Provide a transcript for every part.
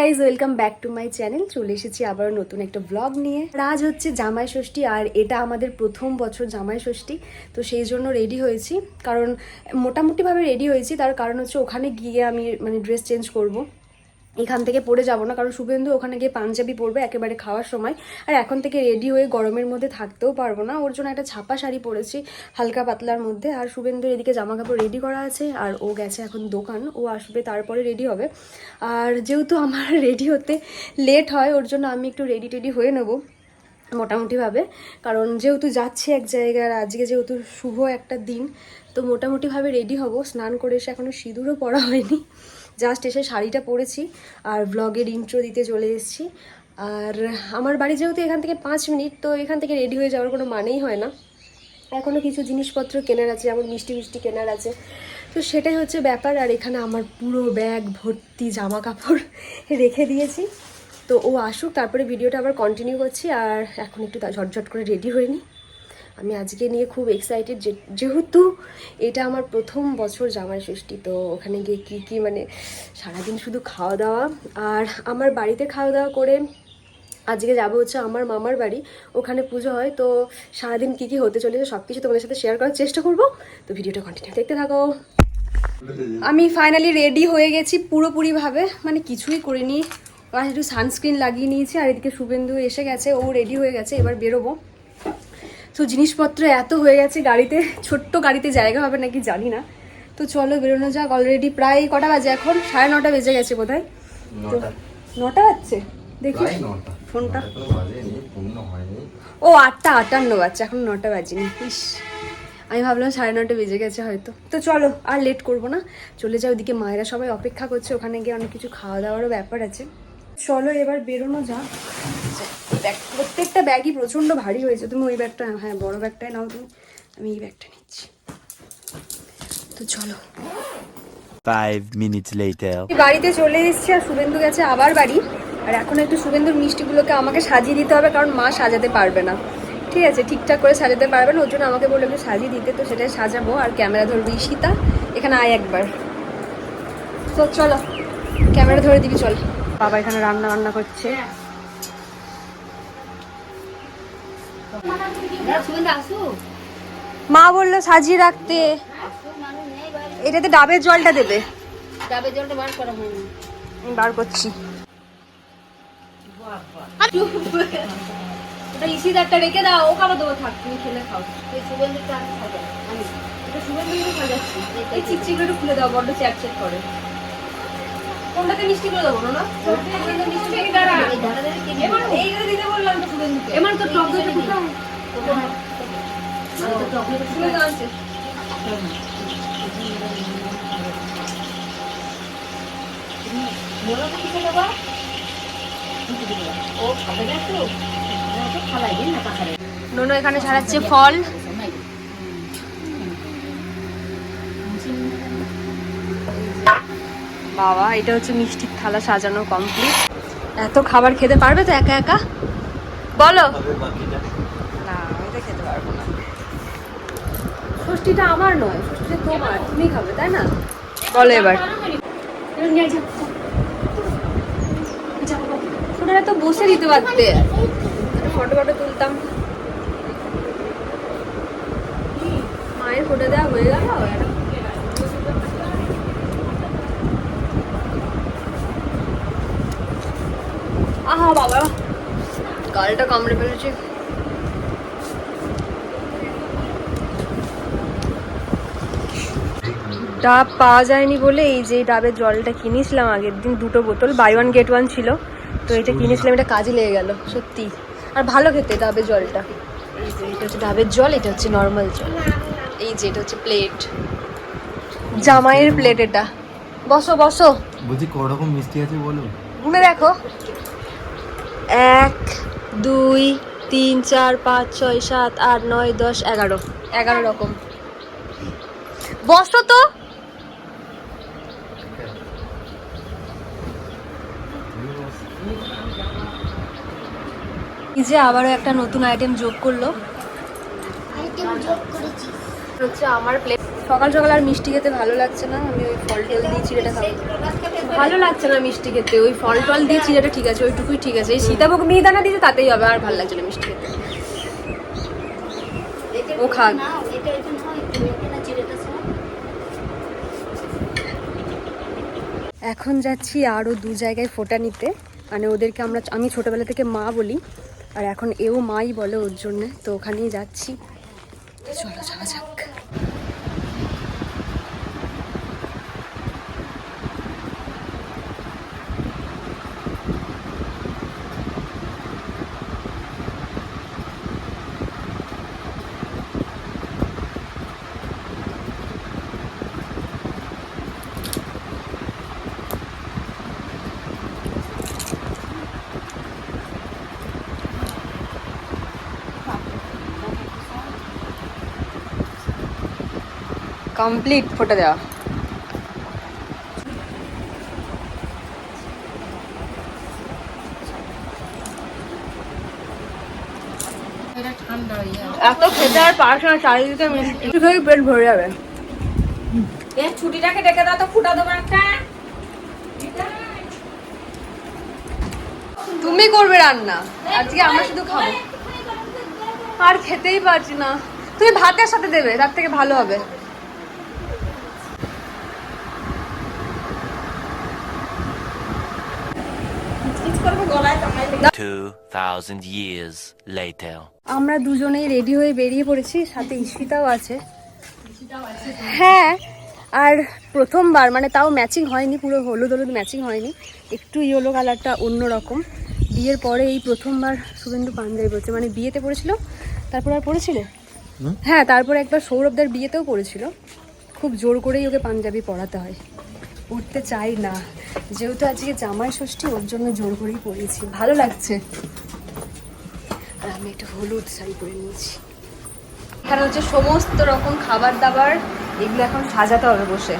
Guys welcome back to my channel. চলে এসেছি আবার নতুন একটা ব্লগ নিয়ে। আজ হচ্ছে জামাই ষষ্ঠী আর এটা আমাদের প্রথম বছর জামাই ষষ্ঠী, তো সেই জন্য রেডি হয়েছি। কারণ মোটামুটিভাবে রেডি হয়েছি, তার কারণ হচ্ছে ওখানে গিয়ে আমি ড্রেস চেঞ্জ করব। এখান থেকে পরে যাব না, কারণ শুভেন্দু ওখানে গিয়ে পাঞ্জাবি পরবে একেবারে খাওয়ার সময়। আর এখন থেকে রেডি হয়ে গরমের মধ্যে থাকতেও পারবো না, ওর জন্য একটা ছাপা শাড়ি পরেছি হালকা পাতলার মধ্যে। আর শুভেন্দুর এদিকে জামা কাপড় রেডি করা আছে, আর ও গেছে এখন দোকান, ও আসবে তারপরে রেডি হবে। আর যেহেতু আমার রেডি হতে লেট হয়, ওর জন্য আমি একটু রেডি হয়ে নেবো মোটামুটিভাবে। কারণ যেহেতু যাচ্ছি এক জায়গায়, আজকে যেহেতু শুভ একটা দিন, তো মোটামুটিভাবে রেডি হব। স্নান করে এসে এখনও সিঁদুরও পরা হয়নি, জাস্ট এসে শাড়িটা পরেছি আর ব্লগের ইন্ট্রো দিতে চলে এসেছি। আর আমার বাড়ি যেহেতু এখান থেকে 5 মিনিট, তো এখান থেকে রেডি হয়ে যাওয়ার কোনো মানেই হয় না। এখনও কিছু জিনিসপত্র কেনার আছে, যেমন মিষ্টি কেনার আছে, তো সেটাই হচ্ছে ব্যাপার। আর এখানে আমার পুরো ব্যাগ ভর্তি জামা কাপড় রেখে দিয়েছি। তো ও আসুক, তারপরে ভিডিওটা আবার কন্টিনিউ করছি। আর এখন একটু ঝটঝট করে রেডি হয়ে নিই। আমি আজকে নিয়ে খুব এক্সাইটেড, যেহেতু এটা আমার প্রথম বছর জামাই ষষ্ঠী। তো ওখানে গিয়ে কী সারাদিন শুধু খাওয়া দাওয়া। আর আমার বাড়িতে খাওয়া দাওয়া করে আজকে যাবো হচ্ছে আমার মামার বাড়ি, ওখানে পুজো হয়। তো সারাদিন কী হতে চলেছে সব কিছু তোমাদের সাথে শেয়ার করার চেষ্টা করব। তো ভিডিওটা কন্টিনিউ দেখতে থাকো। আমি ফাইনালি রেডি হয়ে গেছি পুরোপুরিভাবে, কিছুই করিনি, আর একটু সানস্ক্রিন লাগিয়ে নিয়েছি। আর এদিকে শুভেন্দু এসে গেছে, ও রেডি হয়ে গেছে, এবার বেরোবো। তো জিনিসপত্র এত হয়ে গেছে গাড়িতে, ছোট্ট গাড়িতে জায়গা হবে নাকি জানি না। তো চলো বেরোনো যাক। অলরেডি প্রায় কটা বাজে এখন, 9:30 বেজে গেছে বোধহয়। তো 9টা বাজছে, দেখি ফোনটা। ও 8:58 বাজছে, এখন 9টা বাজেনি। ইস, আমি ভাবলাম 9:30 বেজে গেছে হয়তো। তো চলো আর লেট করবো না, চলে যাও। ওদিকে মায়েরা সবাই অপেক্ষা করছে, ওখানে গিয়ে অনেক কিছু খাওয়া দাওয়ারও ব্যাপার আছে। চলো এবার বেরোনো যাক। প্রত্যেকটা ব্যাগই প্রচণ্ড ভারী হয়েছে। তুমি ওই ব্যাগটা, হ্যাঁ বড় ব্যাগটাই নাও তুমি, আমি এই ব্যাগটা নিচ্ছি। তো চলো। 5 minutes later বাড়িতে চলে এসেছি, আর শুভেন্দু গেছে আবার বাড়ি। আর এখন একটু শুভেন্দুর মিষ্টিগুলোকে আমাকে সাজিয়ে দিতে হবে, কারণ মা সাজাতে পারবে না, ঠিক আছে, ঠিকঠাক করে সাজাতে পারবে না। ওর জন্য আমাকে বলে একটু সাজিয়ে দিতে, তো সেটাই সাজাবো। আর ক্যামেরা ধরবি। ঈশিতা এখানে আয় একবার। তো চলো ক্যামেরা ধরে দিবি, চল। বাবা এখানে রান্না করছে। মা বললো সাজিয়ে রাখতে। এটাতে ডাবের জলটা দেবে। ডাবের জলটা বার করা হয়নি, আমি বার করছি। ওটা ইসিদারটা রেখে দাও, ও খাবার দেবো, থাক তুমি খেলে খাও। এই সুগন্ধিটা আমি সাজাই, আমি এটা সুগন্ধিটা সাজাচ্ছি। এই চিকচিকটা একটু খুলে দাও, বড্ড চ্যাট করে। কোনটাতে মিষ্টি করে দেবো না? এইগুলো দিতে বললাম তো সুগন্ধিকে। এবার তো টক দইটা কোথায়? খুলে দাও আছে। নোনো এখানে ছাড়াচ্ছে ফল। বাবা এটা হচ্ছে মিষ্টির থালা সাজানো কমপ্লিট। এত খাবার খেতে পারবে তো একা একা? বলো না, আমি তো খেতে পারবো না। ষষ্ঠীটা আমার নয়, ষষ্ঠীটা তোমার, তুমি খাবে তাই না? বলো এবার। ওটা তো বসে দিতে পারতে, ফটো তুলতাম। মায়ের ফটো দেওয়া হয়ে গেল। আহা বাবা, গালটা কামড়ে ফেলেছে। ডাব পাওয়া যায়নি বলে এই যে ডাবের জলটা কিনেছিলাম আগের দিন, 2 বোতল, বাই 1 get 1 ছিল। তো এটা কিনেছিলাম, এটা কাজে লেগে গেল সত্যি। আর ভালো খেতে ডাবের জলটা। এটা হচ্ছে ডাবের জল, এটা হচ্ছে নর্মাল জল। এই যে এটা হচ্ছে প্লেট, জামাইয়ের প্লেট এটা। বসো বসো। বলছি কতরকম মিষ্টি আছে বলো? গুনে দেখো, 1 2 3 4 5 6 7 8 9 10 11 রকম। বসো তো। এই যে আবারও একটা নতুন আইটেম যোগ করলো। হচ্ছে আমার প্লেট। সকাল সকাল আর মিষ্টি খেতে ভালো লাগছে না, আমি ওই ফল টল দিয়েছি, এটা খাবো। ভালো লাগছে না মিষ্টি খেতে, ওই ফল টল দিয়ে চিড়েটা ঠিক আছে, ওইটুকুই ঠিক আছে। এই সীতাভোগ মিহিদানা দিতে তাতেই হবে, আর ভালো লাগছে না মিষ্টি খেতে। ও খাক। এখন যাচ্ছি আরও 2 জায়গায় ফোঁটা নিতে, মানে ওদেরকে আমি ছোটোবেলা থেকে মা বলি, আর এখন এও মাই বলে ওর জন্যে, তো ওখানেই যাচ্ছি। চলো যাওয়া যাক। কমপ্লিট ফোঁটা দেওয়া। এত খেতে আর পারছ না, চারিদিকে মিষ্টি খেয়ে পেট ভরে যাবে। ছুটিটাকে ডেকে দাও তো, ফুটা দেবো একটা। তুমি করবে রান্না, আজকে আমরা শুধু খাবো। আর খেতেই পারছি না, তুমি ভাতের সাথে দেবে, তার থেকে ভালো হবে। 2000 years later. আমরা দুজনেই রেডি হয়ে বেরিয়ে পড়েছি, সাথে ঈশিতাও আছে। হ্যাঁ, আর প্রথমবার, মানে তাও ম্যাচিং হয়নি, পুরো হলুদ হলুদ ম্যাচিং হয়নি, একটু ইয়েলো কালারটা অন্যরকম। বিয়ের পরে এই প্রথমবার শুভেন্দু পাঞ্জাবি পরেছে, মানে বিয়েতে পরেছিল, তারপর আর পরেছিলে? হ্যাঁ, তারপরে একবার সৌরভদার বিয়েতেও পরেছিল। খুব জোর করেই ওকে পাঞ্জাবি পরাতে হয়, পরতে চাই না, যেহেতু আজকে জামাই ষষ্ঠী, ওর জন্য জোর করেই পরিয়েছি। ভালো লাগছে। আর আমি একটা হলুদ শাড়ি পরে নিয়েছি। এখানে হচ্ছে সমস্ত রকম খাবার দাবার, এগুলো এখন সাজাতে হবে বসে।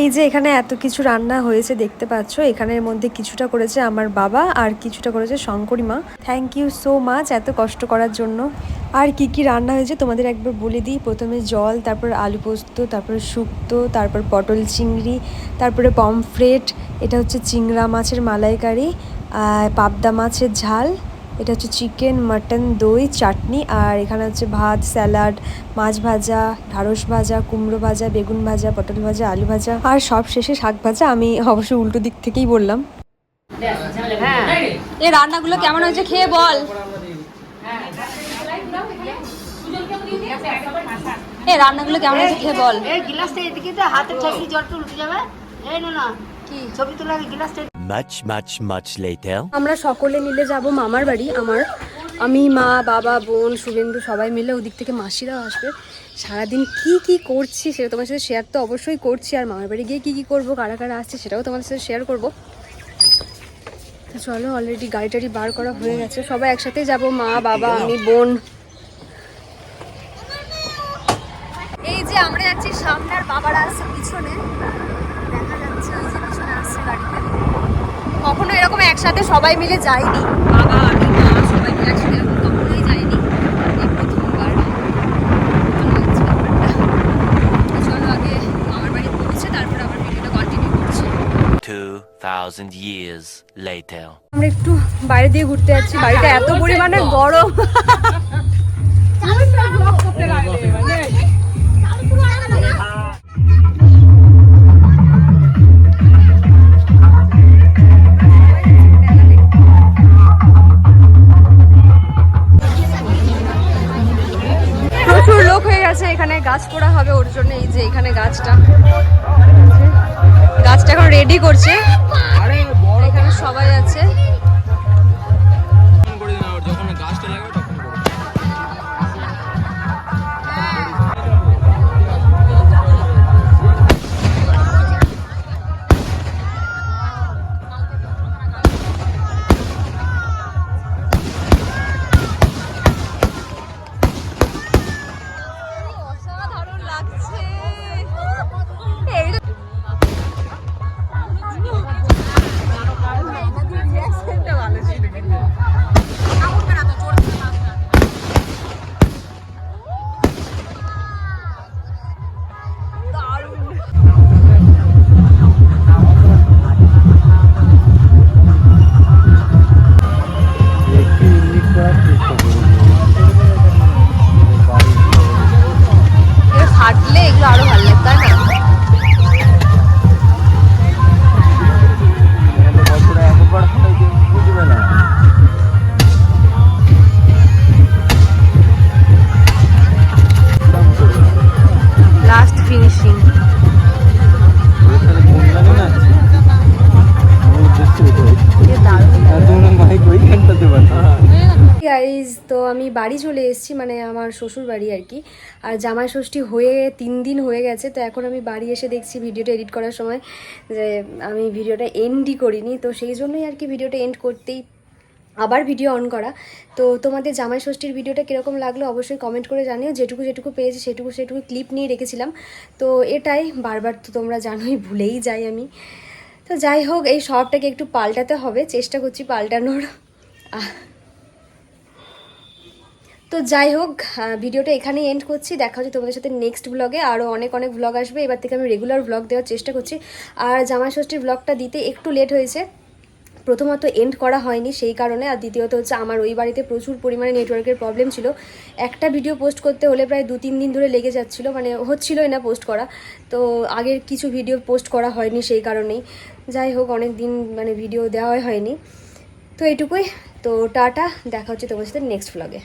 এই যে এখানে এত কিছু রান্না হয়েছে দেখতে পাচ্ছ, এখানের মধ্যে কিছুটা করেছে আমার বাবা আর কিছুটা করেছে শঙ্করী মা। থ্যাংক ইউ সো মাচ এত কষ্ট করার জন্য। আর কি কি রান্না হয়েছে তোমাদের একবার বলে দিই। প্রথমে জল, তারপর আলু পোস্ত, তারপর শুক্তো, তারপর পটল চিংড়ি, তারপরে পমফ্রেট, এটা হচ্ছে চিংড়া মাছের মালাইকারি, পাবদা মাছের ঝাল, এটা হচ্ছে চিকেন, মাটন, দই, চাটনি, আর এখানে হচ্ছে ভাত, স্যালাড, মাছ ভাজা, ঢ্যাঁড়স ভাজা, কুমড়ো ভাজা, বেগুন ভাজা, পটল ভাজা, আলু ভাজা, আর সব শেষে শাক ভাজা। আমি অবশ্যই উল্টো দিক থেকেই বললাম। হ্যাঁ, এই রান্নাগুলো কেমন হয়েছে খেয়ে বল। এই রান্নাগুলো কেমন হয়েছে খেয়ে বল। এই গ্লাসটা এদিকে তো হাতে ঠেকলি জলটা উঠে যাবে। এই না কি ছবি তোলা গ্লাসটা। Much later. আমরা সকলে মিলে যাব মামার বাড়ি। আমি, মা, বাবা, বোন, শুভেন্দু সবাই মিলে, ওদিক থেকে মাসিরাও আসবে। সারাদিন কি কি করছি সেটা তোমার সাথে শেয়ার তো অবশ্যই করছি, আর মামার বাড়ি গিয়ে কি কি করবো, কারা কারা আসছে সেটাও তোমাদের সাথে শেয়ার করবো। তো চলো, অলরেডি গাড়ি টাড়ি বার করা হয়ে গেছে, সবাই একসাথে যাব, মা, বাবা, আমি, বোন। এই যে আমরা যাচ্ছি সামনে, আর বাবারা আসছে পিছনে, দেখা যাচ্ছে ওই যে পিছনে আসছে গাড়িতে। কখনো এরকম একসাথে সবাই মিলে যাইনি, বাবা, আমি, মা সবাই মিলে একসাথে এরকম কখনোই যাইনি, এই প্রথমবার। চলো আগে মামার বাড়ি পৌঁছে তারপর আবার ভিডিওটা কন্টিনিউ করছি। 2000 years later. আমরা একটু বাইরে দিয়ে ঘুরতে যাচ্ছি, বাড়িটা এত পরিমাণে গরম। প্রচুর লোক হয়ে গেছে এখানে, গাছ পোড়া হবে ওর জন্য। এই যে এখানে গাছটা এখন রেডি করছে, এখানে সবাই আছে। অসাধারণ লাগছে। এই দিলে আরো ভালো লাগতো, তাই না? বছরে একবার হয় যে বুঝবে না। Last finishing. তাহলে ফোন লাগে না আমার উদ্দেশ্যে তোমরা মাইক ওইখানটাতে বাতা। গাইজ, তো আমি বাড়ি চলে এসেছি, মানে আমার শ্বশুর বাড়ি আর কি। আর জামাই ষষ্ঠী হয়ে 3 দিন হয়ে গেছে। তো এখন আমি বাড়ি এসে দেখছি ভিডিওটা এডিট করার সময় যে আমি ভিডিওটা এন্ডই করিনি। তো সেই জন্যই আর কি ভিডিওটা এন্ড করতেই আবার ভিডিও অন করা। তো তোমাদের জামাই ষষ্ঠীর ভিডিওটা কীরকম লাগলো অবশ্যই কমেন্ট করে জানিও। যেটুকু পেয়েছি সেটুকু ক্লিপ নিয়ে রেখেছিলাম। তো এটাই বারবার তো তোমরা জানোই ভুলেই যাই আমি। তো যাই হোক, এই সবটাকে একটু পাল্টাতে হবে, চেষ্টা করছি পাল্টানোর। তো যাই হোক, ভিডিওটা এখানেই এন্ড করছি। দেখা হচ্ছে তোমাদের সাথে নেক্সট ব্লগে। আরও অনেক ব্লগ আসবে। এবার থেকে আমি রেগুলার ব্লগ দেওয়ার চেষ্টা করছি। আর জামাই ষষ্ঠীর ব্লগটা দিতে একটু লেট হয়েছে। প্রথমত এন্ড করা হয়নি সেই কারণে, আর দ্বিতীয়ত হচ্ছে আমার ওই বাড়িতে প্রচুর পরিমাণে নেটওয়ার্কের প্রবলেম ছিল। একটা ভিডিও পোস্ট করতে হলে প্রায় 2-3 দিন ধরে লেগে যাচ্ছিলো, মানে হচ্ছিলোই না পোস্ট করা। তো আগের কিছু ভিডিও পোস্ট করা হয়নি সেই কারণেই। যাই হোক, অনেক দিন মানে ভিডিও দেওয়া হয়নি। তো এইটুকুই। তো টাটা, দেখা হচ্ছে তোমার সাথে নেক্সট ব্লগে।